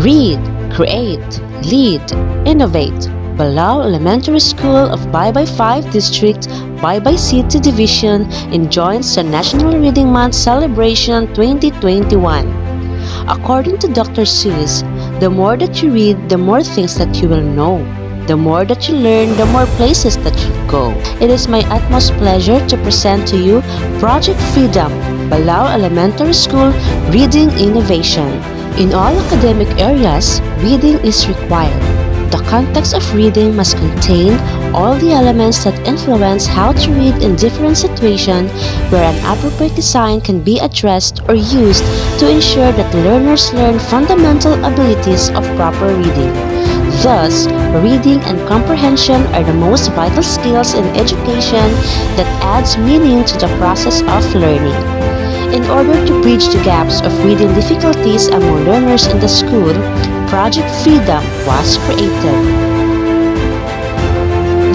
Read, create, lead, innovate. Balao Elementary School of Baybay 5 District, Baybay City Division enjoins the National Reading Month Celebration 2021. According to Dr. Seuss, the more that you read, the more things that you will know. The more that you learn, the more places that you go. It is my utmost pleasure to present to you Project Freedom, Balao Elementary School Reading Innovation. In all academic areas, reading is required. The context of reading must contain all the elements that influence how to read in different situations where an appropriate design can be addressed or used to ensure that learners learn fundamental abilities of proper reading. Thus, reading and comprehension are the most vital skills in education that adds meaning to the process of learning. In order to bridge the gaps of reading difficulties among learners in the school, Project Freedom was created.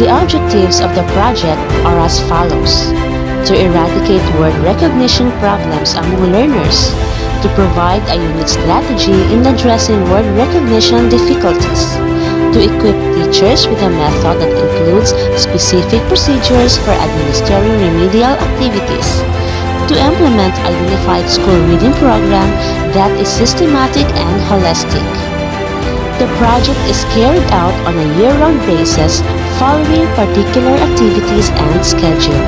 The objectives of the project are as follows: to eradicate word recognition problems among learners, to provide a unique strategy in addressing word recognition difficulties, to equip teachers with a method that includes specific procedures for administering remedial activities, to implement a unified school reading program that is systematic and holistic. The project is carried out on a year-round basis following particular activities and schedule.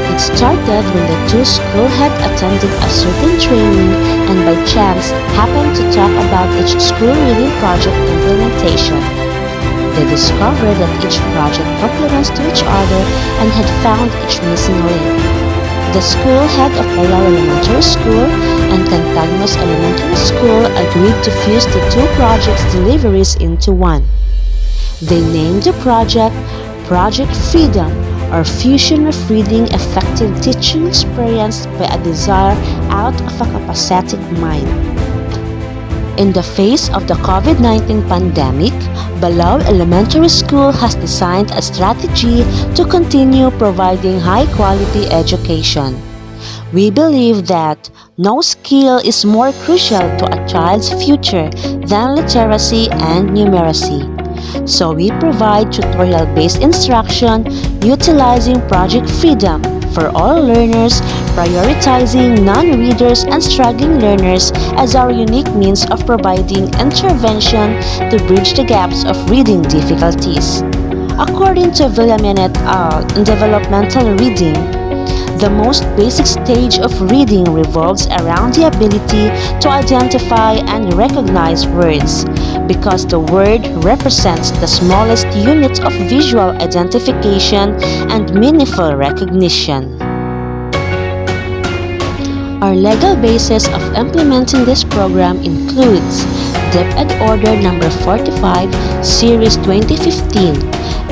It started when the two school heads attended a certain training and by chance happened to talk about each school reading project implementation. They discovered that each project complements to each other and had found each missing link. The school head of Balao Elementary School and Cantagnos Elementary School agreed to fuse the two projects' deliveries into one. They named the project Project Freedom, or Fusion of Reading Effective Teaching Experience by a Desire out of a Capacitic Mind. In the face of the COVID-19 pandemic, Balao Elementary School has designed a strategy to continue providing high-quality education. We believe that no skill is more crucial to a child's future than literacy and numeracy. So we provide tutorial-based instruction utilizing Project Freedom for all learners, prioritizing non-readers and struggling learners as our unique means of providing intervention to bridge the gaps of reading difficulties. According to William et al. In Developmental Reading, the most basic stage of reading revolves around the ability to identify and recognize words, because the word represents the smallest unit of visual identification and meaningful recognition. Our legal basis of implementing this program includes DepEd Order No. 45, Series 2015,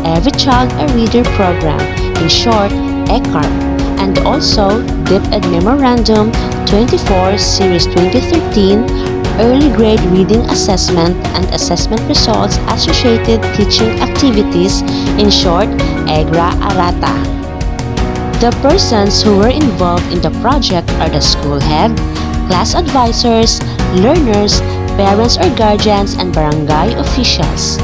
Every Child a Reader Program, in short, ECARP, and also DepEd Memorandum 24, Series 2013, Early Grade Reading Assessment and Assessment Results Associated Teaching Activities, in short, EGRA-ARATA. The persons who were involved in the project are the school head, class advisors, learners, parents or guardians, and barangay officials.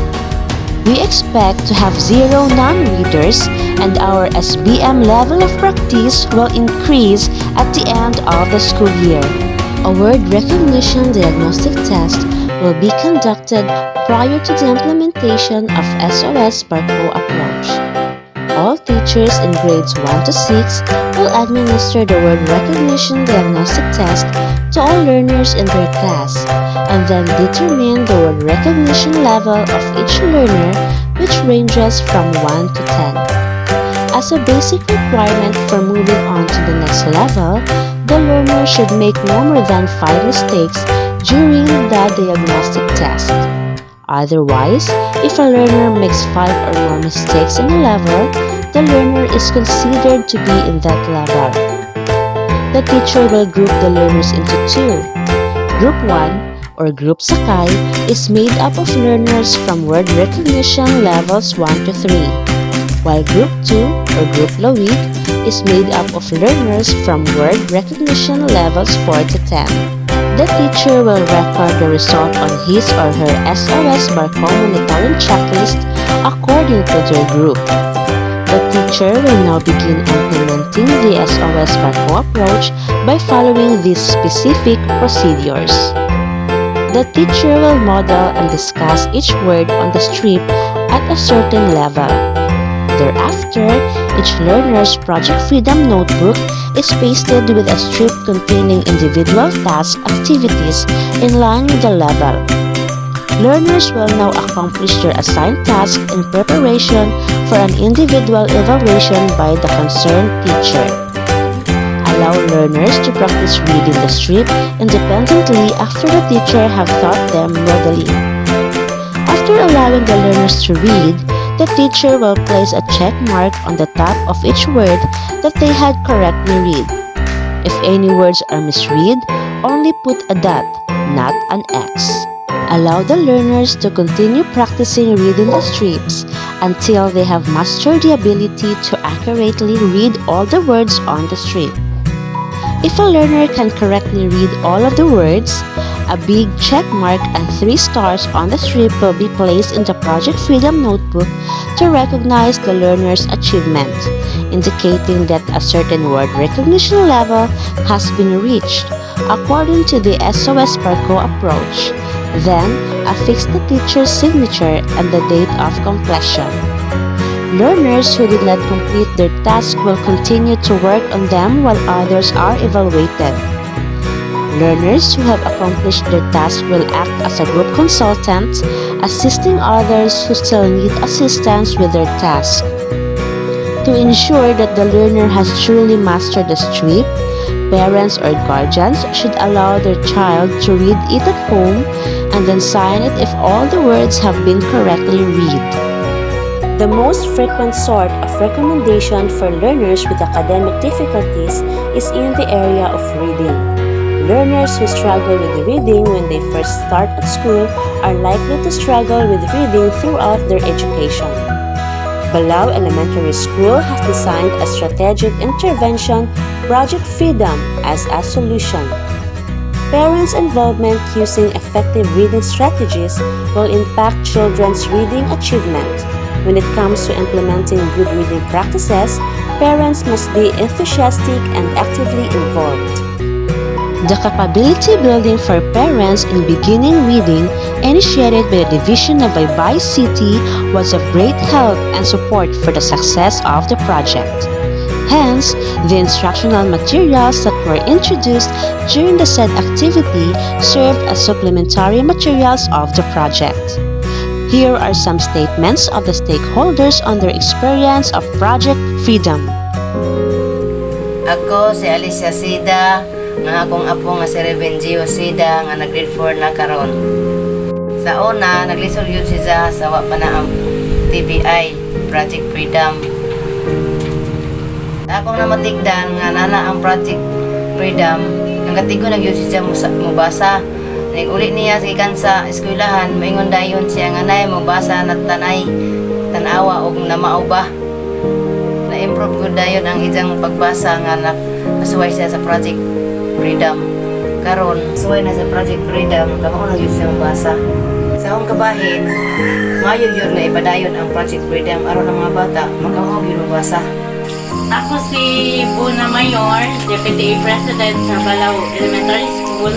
We expect to have 0 non-readers, and our SBM level of practice will increase at the end of the school year. A word recognition diagnostic test will be conducted prior to the implementation of SOS Barco approach. All teachers in grades 1 to 6 will administer the word recognition diagnostic test to all learners in their class, and then determine the word recognition level of each learner, which ranges from 1 to 10. As a basic requirement for moving on to the next level, the learner should make no more than 5 mistakes during the diagnostic test. Otherwise, if a learner makes 5 or more mistakes in a level, the learner is considered to be in that level. The teacher will group the learners into 2. Group 1, or Group Sakay, is made up of learners from word recognition levels 1 to 3, while Group 2, or Group Lawig, is made up of learners from word recognition levels 4 to 10. The teacher will record the result on his or her SOS Barco monitoring checklist according to their group. The teacher will now begin implementing the SOS Barco approach by following these specific procedures. The teacher will model and discuss each word on the strip at a certain level. Thereafter, each learner's Project Freedom notebook is pasted with a strip containing individual task activities in line with the level. Learners will now accomplish their assigned task in preparation for an individual evaluation by the concerned teacher. Allow learners to practice reading the strip independently after the teacher have taught them readily. After allowing the learners to read, the teacher will place a check mark on the top of each word that they had correctly read. If any words are misread, only put a dot, not an X. Allow the learners to continue practicing reading the strips until they have mastered the ability to accurately read all the words on the strip. If a learner can correctly read all of the words, a big check mark and 3 stars on the strip will be placed in the Project Freedom notebook to recognize the learner's achievement, indicating that a certain word recognition level has been reached according to the SOS Barco approach. Then, affix the teacher's signature and the date of completion. Learners who did not complete their task will continue to work on them while others are evaluated. Learners who have accomplished their task will act as a group consultant, assisting others who still need assistance with their task. To ensure that the learner has truly mastered the strip, parents or guardians should allow their child to read it at home and then sign it if all the words have been correctly read. The most frequent sort of recommendation for learners with academic difficulties is in the area of reading. Learners who struggle with reading when they first start at school are likely to struggle with reading throughout their education. Balao Elementary School has designed a strategic intervention, Project Freedom, as a solution. Parents' involvement using effective reading strategies will impact children's reading achievement. When it comes to implementing good reading practices, parents must be enthusiastic and actively involved. The capability building for parents in beginning reading, initiated by the Division of City, was of great help and support for the success of the project. Hence, the instructional materials that were introduced during the said activity served as supplementary materials of the project. Here are some statements of the stakeholders on their experience of Project Freedom. Ako si Alicia Sida, nga akong apo nga si Revenji Sida nga nag-grade 4 na karon. Sa una, naglisod yun siya sa wa pa na ang TBI, Project Freedom. Akong namatigdan nga nana ang Project Freedom, nagatigo nagyud siya mubasa. Uli niya gikan sa eskwelahan, maingon dayon siya nga nay mubasa na tanay, tanawa og namao ba. Na-improve gud dayon ang iyang pagbasa nga nakasuway siya sa Project Freedom. Karon suway na sa Project Freedom, kamo na gyud siya mabasa. Sa akong kabahin, mayo gyud na ipadayon ang Project Freedom aron ang mga bata makahaw gyud mabasa. Ako si Buna Mayor, Deputy President sa Balao Elementary School.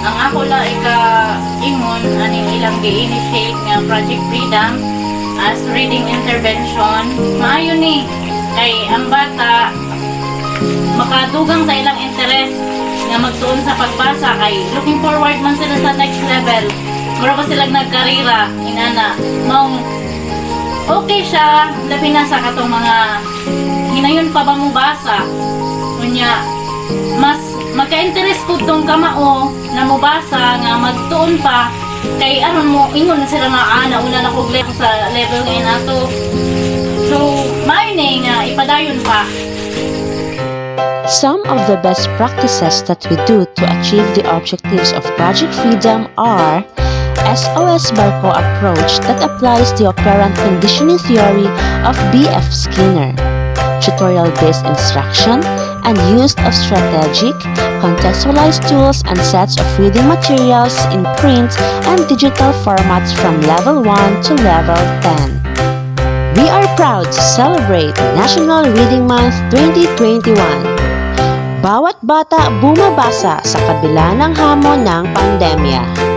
Ang ako lang ika-ingon aning ilang gi-initiate nga Project Freedom as reading intervention. Maayo ni kay ang bata makadugang sa ilang interest nga magtuon sa pagbasa kay looking forward man sila sa next level. Mura pa sila nagkarira inana. Maong okay siya labi na sa katong mga hinayon pa ba mo basa. Kunya mas magka-interest ko tong kamao na mubasa nga magtuon pa kay aron mo ingon na sila nga una na kog level sa level ngayon nato. So may nga ipadayon pa. Some of the best practices that we do to achieve the objectives of Project Freedom are SOS Barco approach that applies the operant conditioning theory of B.F. Skinner, tutorial-based instruction, and used of strategic, contextualized tools and sets of reading materials in print and digital formats from Level 1 to Level 10. We are proud to celebrate National Reading Month 2021. Bawat bata bumabasa sa kabila ng hamon ng pandemya.